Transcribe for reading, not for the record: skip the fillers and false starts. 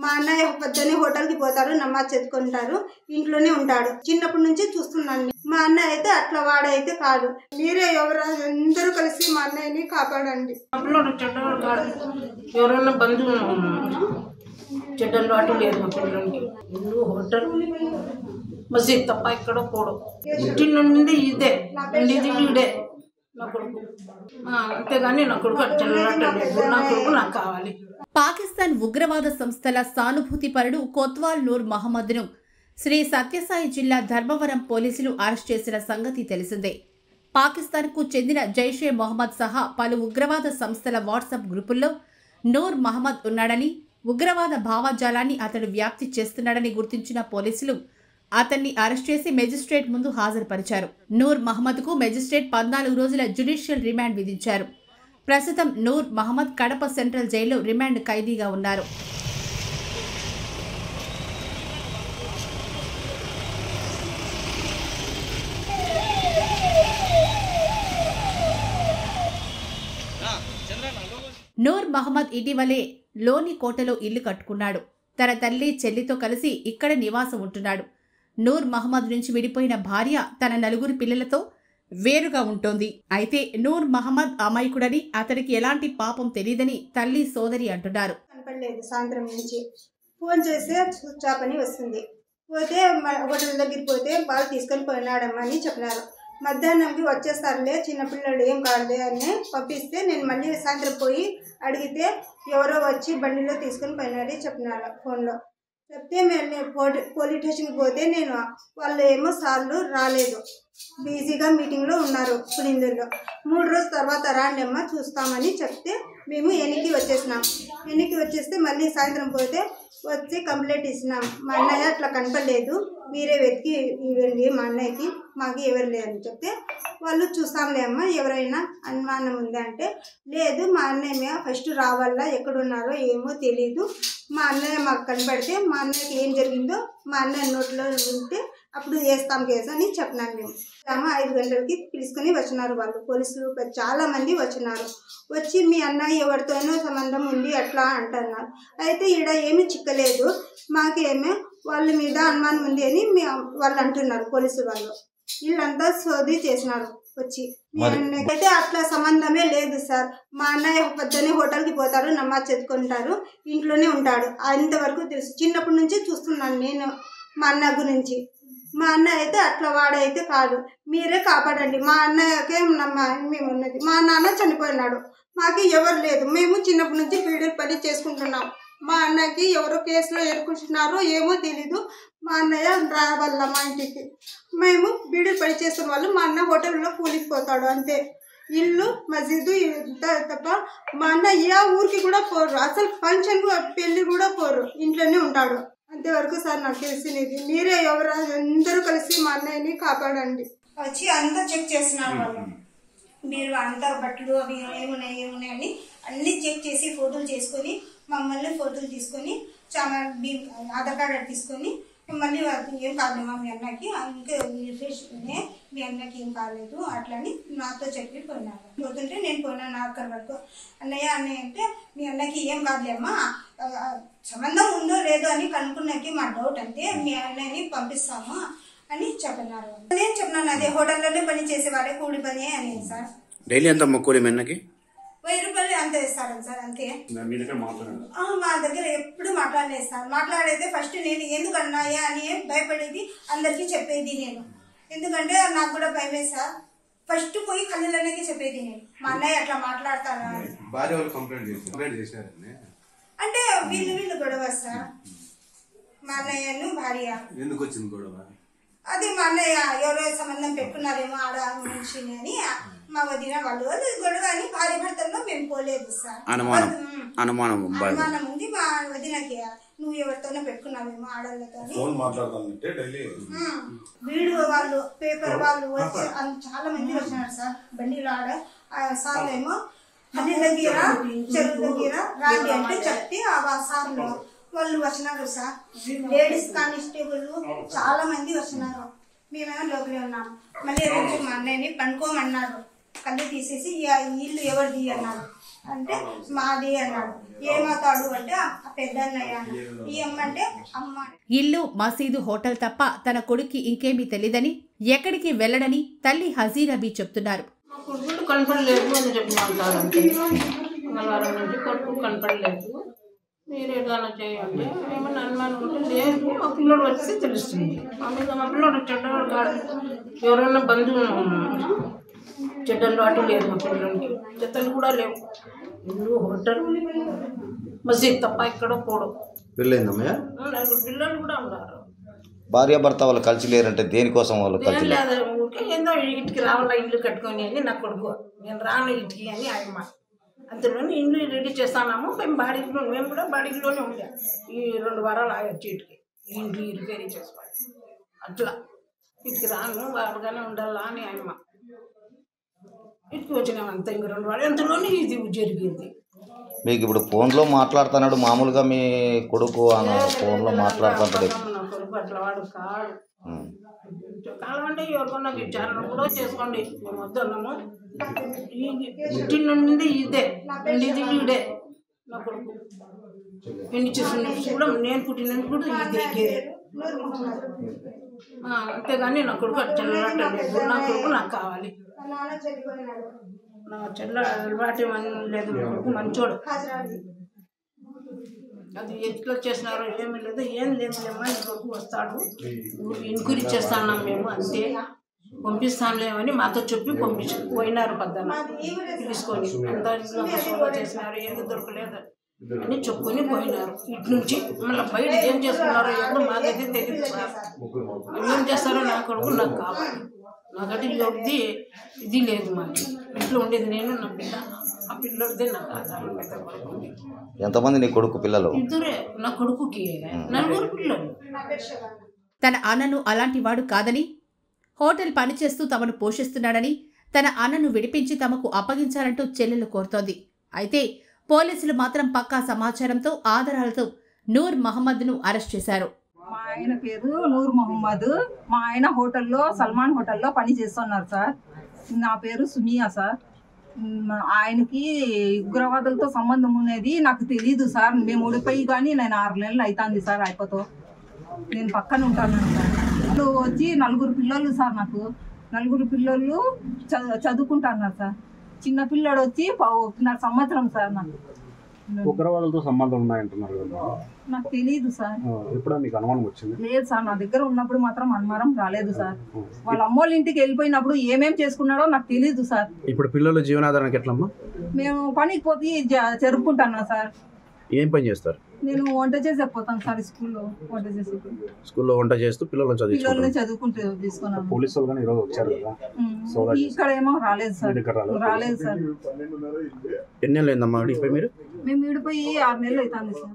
మా అన్నయ్య పొద్దున్నే హోటల్కి పోతారు, నమాజ్ చదువుకుంటారు, ఇంట్లోనే ఉంటాడు. చిన్నప్పటి నుంచి చూస్తున్నాను. మా అన్నయ్య అయితే అట్లా వాడైతే కాదు. మీరే అందరూ కలిసి మా అన్నయ్యని కాపాడండి. ఎవరన్నా బంధువు చెడ్డలు అటు లేదు మా పిల్లలకి. ఇల్లు హోటల్ మసీద్ తప్ప ఇక్కడ పోవడం. ఇంటి నుండి ఇదే ఇదే నా కొడుకు. అంతేగాని నా కొడుకు చెల్లెలు నా కొడుకు నాకు కావాలి. పాకిస్తాన్ ఉగ్రవాద సంస్థల సానుభూతిపరుడు కొత్వాల్ నూర్ మహమ్మద్ను శ్రీ సత్యసాయి జిల్లా ధర్మవరం పోలీసులు అరెస్ట్ చేసిన సంగతి తెలిసిందే. పాకిస్తాన్కు చెందిన జైషే మొహమ్మద్ సహా పలు ఉగ్రవాద సంస్థల వాట్సాప్ గ్రూపుల్లో నూర్ మహమ్మద్ ఉన్నాడని, ఉగ్రవాద భావజాలాన్ని అతడు వ్యాప్తి చేస్తున్నాడని గుర్తించిన పోలీసులు అతన్ని అరెస్ట్ చేసి మెజిస్ట్రేట్ ముందు హాజరుపరిచారు. నూర్ మహమ్మద్కు మెజిస్ట్రేట్ 14 రోజుల జ్యుడిషియల్ రిమాండ్ విధించారు. ప్రస్తుతం నూర్ మహమ్మద్ కడప సెంట్రల్ జైల్లో రిమాండ్ ఖైదీగా ఉన్నారు. నూర్ మహమ్మద్ ఇటీవలే లోని కోటలో ఇల్లు కట్టుకున్నాడు. తన తల్లి చెల్లితో కలిసి ఇక్కడ నివాసం ఉంటున్నాడు. నూర్ మహమ్మద్ నుంచి విడిపోయిన భార్య తన 4 పిల్లలతో వేరుగా ఉంటోంది. అయితే నూర్ మహమ్మద్ అమాయకుడని, అతడికి ఎలాంటి పాపం తెలియదని తల్లి సోదరి అంటున్నారు. కనపడలేదు. సాయంత్రం నుంచి ఫోన్ చేస్తే స్విచ్ ఆఫ్ అని వస్తుంది. పోతే హోటల్ దగ్గరికి పోతే వాళ్ళు తీసుకొని పోయినాడమ్మా అని చెప్పినారు. మధ్యాహ్నంకి వచ్చేస్తారులే, చిన్నపిల్లలు ఏం కాదులే అని పంపిస్తే నేను మళ్ళీ సాయంత్రం పోయి అడిగితే ఎవరో వచ్చి బండిలో తీసుకొని పోయినారని చెప్పినారు. ఫోన్లో చెప్తే మేము పోలీస్ స్టేషన్కి పోతే నేను వాళ్ళు ఏమో సార్లు రాలేదు, బిజీగా మీటింగ్లో ఉన్నారు పులిందూరులో. 3 రోజుల తర్వాత రాండి అమ్మ చూస్తామని చెప్తే మేము వెనక్కి వచ్చేసినాం. వెనక్కి వచ్చేస్తే మళ్ళీ సాయంత్రం పోతే వచ్చి కంప్లైంట్ ఇచ్చినాం. మా అన్నయ్య అట్లా కనపడలేదు, మీరే వెతికి ఇవ్వండి మా అన్నయ్యకి, మాకు ఎవరు లేదని చెప్తే వాళ్ళు చూస్తాంలే అమ్మ ఎవరైనా అనుమానం ఉందా అంటే లేదు, మా అన్నయ్య ఫస్ట్ రావాలా, ఎక్కడున్నారో ఏమో తెలీదు, మా అన్నయ్య మాకు కనపడితే మా అన్నయ్యకి ఏం జరిగిందో మా అన్నయ్య నోట్లో ఉంటే అప్పుడు వేస్తాం కేసు అని చెప్పినాను. మేము 5 గంటలకి పిలుచుకొని వచ్చినారు వాళ్ళు పోలీసులు, చాలా మంది వచ్చినారు. వచ్చి మీ అన్నయ్య ఎవరితోనో సంబంధం ఉంది అట్లా అంటున్నారు. అయితే ఈడ ఏమీ చిక్కలేదు, మాకేమో వాళ్ళ మీద అనుమానం ఉంది అని వాళ్ళు అంటున్నారు పోలీసు వాళ్ళు. వీళ్ళంతా సోది చేసినారు వచ్చి. మీ అన్నయ్యకైతే అట్లా సంబంధమే లేదు సార్. మా అన్నయ్య పొద్దున్నే హోటల్కి పోతారు, నమాజ్ చదువుకుంటారు, ఇంట్లోనే ఉంటాడు. అంతవరకు తెలుసు. చిన్నప్పటి నుంచి చూస్తున్నాను నేను మా అన్న గురించి. మా అన్నయ్య అయితే అట్లా వాడైతే కాదు. మీరే కాపాడండి. మా అన్నయ్యకే మేము ఉన్నది. మా నాన్న చనిపోయినాడు, మాకు ఎవరు లేదు. మేము చిన్నప్పటి నుంచి బీడీలు పని చేసుకుంటున్నాం. మా అన్నయ్యకి ఎవరో కేసులో ఎరుకుంటున్నారో ఏమో తెలీదు. మా అన్నయ్య రావాల మా ఇంటికి. మేము బీడీలు పని చేస్తున్న వాళ్ళు, మా అన్న హోటల్లో కూలికి పోతాడు అంతే. ఇల్లు మసీదు తప్ప మా అన్న ఏ ఊరికి కూడా పోరు, అసలు ఫంక్షన్ పెళ్ళి కూడా పోరు, ఇంట్లోనే ఉంటాడు. అంతవరకు సార్ నాకు తెలిసినది. మీరే అందరూ కలిసి మా అన్నయ్యని కాపాడండి. వచ్చి అంతా చెక్ చేసినారు వాళ్ళు. మీరు అంతా బట్టలు అవి ఏమున్నాయి అని అన్ని చెక్ చేసి ఫోటోలు చేసుకొని మమ్మల్ని ఫోటోలు తీసుకొని చాలా ఆధార్ కార్డు తీసుకొని మళ్ళీ ఏం కాదమ్మా మీ అన్నకి, ఇంకా మీ అన్నకి ఏం కాలేదు అట్లని నాతో చెప్పి పోయినారు. పోతుంటే నేను పోయినాను అక్కడి వరకు. అన్నయ్య అంటే మీ అన్నకి ఏం కాదులేమ్మా, సంబంధం ఉందో లేదో అని కనుక్కున్నాకి మా డౌట్ అంతే, మీ అన్నయ్యని పంపిస్తాము అని చెప్పినారు. నేను చెప్పినాను అదే హోటల్లోనే పని చేసేవాడే కూలి పని అని సార్. డైలీ ఎంత కూలి మీ అన్నకి? 1000 రూపాయలు అంత ఇస్తారని సార్ అంతే. మా దగ్గర ఎప్పుడు మాట్లాడలేదు సార్. మాట్లాడైతే ఫస్ట్ నేను ఎందుకు అన్నాయా అని భయపడేది, అందరికీ చెప్పేది నేను. ఎందుకంటే నాకు కూడా భయమే సార్. ఫస్ట్ పోయి కళ్ళకి చెప్పేది నేను, మా అన్నయ్య అట్లా మాట్లాడతారా అంటే వీళ్ళు గొడవ సార్. మా అన్నయ్యను భార్య ఎందుకు వచ్చింది గొడవ? అది మా అన్నయ్య ఎవరో సంబంధం పెట్టుకున్నారేమో ఆడ మనిషిని అని మా వదిన వాళ్ళు గొడవ అని భార్య భర్తల్లో మేము పోలేదు సార్. అనుమానం ఉంది మా వదినకి, నువ్వు ఎవరితోనో పెట్టుకున్నావేమో ఆడవాళ్ళతో. వీడియో వాళ్ళు పేపర్ వాళ్ళు వచ్చి చాలా మంది వచ్చినారు సార్ బండిలో. ఆడ సార్లు ఏమో అన్ని దగ్గర చెరువు దగ్గర రాండి అంటే చెప్తే ఆ సార్లు వాళ్ళు వచ్చినారు సార్. లేడీస్ కానిస్టేబుల్ చాలా మంది వచ్చినారు. మేమేమో లోపలే ఉన్నాము. మళ్ళీ రోజు మా అన్నయ్యని పనుకోమన్నారు. కళ్ళు తీసేసి ఈ ఇల్లు ఎవరిది అన్నాడు. అంటే మాది అన్నాడు. ఏమవుతాడు అంటే ఆ పెద్ద అన్నయ్య అన్నాడు. ఈ అమ్మ అంటే అమ్మ. ఇల్లు, మసీదు, హోటల్ తప్ప తన కొడుక్కి ఇంకేమీ తెలియదని, ఎక్కడికి వెళ్లడని తల్లి హజీరబీ చెప్తున్నారు. మా కొడుకు కనపడలేదు అని చెప్పమంటారు. అంటే మంగళవారం నుంచి కొడుకు కనపడలేదు, మీరు ఏదైనా చేయండి. ఏమన్నా అనుమానం ఉంటే లేదు, మా పిల్లడు వస్తే తెలుస్తుంది. మా పిల్లడు చెడ్డవాడు కాదు, ఎవరైనా బంధువు చెడ్డలు అటు లేదు. మా పిల్లలకి చెత్తలు కూడా లేవు. ఇల్లు, హోటల్, మసీద్ తప్ప ఎక్కడో పోవడం. పెళ్ళైందమ్మయ్య? పిల్లలు కూడా ఉన్నారు. భార్యాభర్త వాళ్ళు కలిసి లేరంటే దేనికోసం వాళ్ళు కలిసి లేరు? లేదు, ఊరికే ఏందో ఇంటికి రావాలా ఇల్లు కట్టుకొని అని నా కొడుకు. నేను రాను ఇంటికి అని ఆయమ్మ. అంతలోనే ఇల్లు రెడీ చేస్తాము. మేము కూడా బాడీలోనే ఉండే ఈ 2 వారాలు ఆగొచ్చు ఇంటికి. ఈ ఇంట్లో రిపేరీ చేసుకోవాలి. అట్లా ఇంటికి రాను, బాగానే ఉండాలా అని ఆయమ్మ. ఇంటికి వచ్చినాము అంత. ఇంక 2 వారాలు అంతలోనే ఇది జరిగింది. మీకు ఇప్పుడు ఫోన్లో మాట్లాడుతున్నాడు, మామూలుగా మీ కొడుకు ఫోన్లో మాట్లాడుతుంటాడు. నా కొడుకు అట్లా వాడు కాదు. కాలం అంటే ఎవరికన్నా విచారణ కూడా చేసుకోండి, మేము వద్దన్నాము. పుట్టిన నుండి ఇదే ఇది ఇదే నా కొడుకు. ఎన్ని చేసిన కూడా నేను పుట్టినందుకు కూడా ఇదే. అంతేగాని నా కొడుకు చెల్లలేదు. నా కొడుకు నాకు కావాలి. నా చెల్ల అలవాటు లేదు. కొడుకు మంచోడు. అది ఎట్లా చేసినారో ఏమీ లేదు, ఏం లేదు. అమ్మా నీ కొడుకు వస్తాడు, ఎంక్వైరీ చేస్తాన్నాం మేము, అంతే పంపిస్తానులేమని మాతో చెప్పి పోయినారు. పద్దన తీసుకొని అందరిలో చేసినారు, ఏది దొరకలేదు అని చెప్పుకొని పోయినారు. ఇటు నుంచి మళ్ళీ బయట ఏం చేసుకున్నారో ఏమో మాకైతే తెలియదు సార్. ఏం చేస్తారో నా కొడుకు నాకు కావాలి. నాకంటే ఇది ఇది లేదు. మాకు ఇంట్లో ఉండేది నేను, నా పిల్ల. ఆ పిల్లడితే నాకు ఆధారం. పెద్ద కొడుకు. ఎంతమంది నీ కొడుకు పిల్లలు? 2 నా కొడుకుకి 4 పిల్లలు. తన అన్నను అలాంటి వాడు కాదని, హోటల్ పనిచేస్తూ తమను పోషిస్తున్నాడని, తన అన్నను విడిపించి తమకు అప్పగించాలంటూ చెల్లెలు కోరుతోంది. అయితే పోలీసులు మాత్రం పక్కా సమాచారంతో, ఆధారాలతో నూర్ మహమ్మద్ను అరెస్ట్ చేశారు. మా ఆయన పేరు నూర్ మహమ్మద్. మా ఆయన హోటల్లో, సల్మాన్ హోటల్లో పని చేస్తున్నారు సార్. నా పేరు సునియా సార్. ఆయనకి ఉగ్రవాదులతో సంబంధం ఉన్నది నాకు తెలీదు సార్. మేము ఓడిపోయి కానీ నేను 6 నెలలు అవుతుంది సార్. అయిపోతో నేను పక్కన ఉంటాను సార్. ఇప్పుడు వచ్చి 4 పిల్లలు సార్. నాకు 4 పిల్లలు చదువుకుంటున్నారు సార్. చిన్న పిల్లడు వచ్చి 1.5 సంవత్సరం సార్. నాకు ఉగ్రవాదులతో సంబంధం ఉన్నాయంటున్నారు కదా, నాకు తెలియదు సార్. ఎప్పుడా మీకు అనుమానం వచ్చింది? లేదు సార్, నా దగ్గర ఉన్నప్పుడు మాత్రం అనుమానం రాలేదు సార్. వాళ్ళ అమ్మోళ్ళ ఇంటికి వెళ్ళిపోయినప్పుడు ఏమేం చేసుకున్నాడో నాకు తెలియదు సార్. ఇప్పుడు పిల్లల జీవనాధారానికి ఎట్లమ్మా? మేము పనికి పోతే జరుపుకుంటున్నా సార్. ఏం పని చేస్తారు? నేను వంట చేసి పోతాను సార్. స్కూల్లో వంట చేసి, స్కూల్లో వంట చేస్తూ పిల్లల్ని చదువుకుంటూ తీసుకున్నాను. పోలీసు వాళ్ళు ఈరోజు వచ్చారు కదా, ఇక్కడ ఏమో రాలేదు సార్. రాలేదు సార్. ఎన్ని నెలలు అయిందమ్మా విడిపోయి మీరు? మేము విడిపోయి 6 నెలలు అవుతుంది సార్.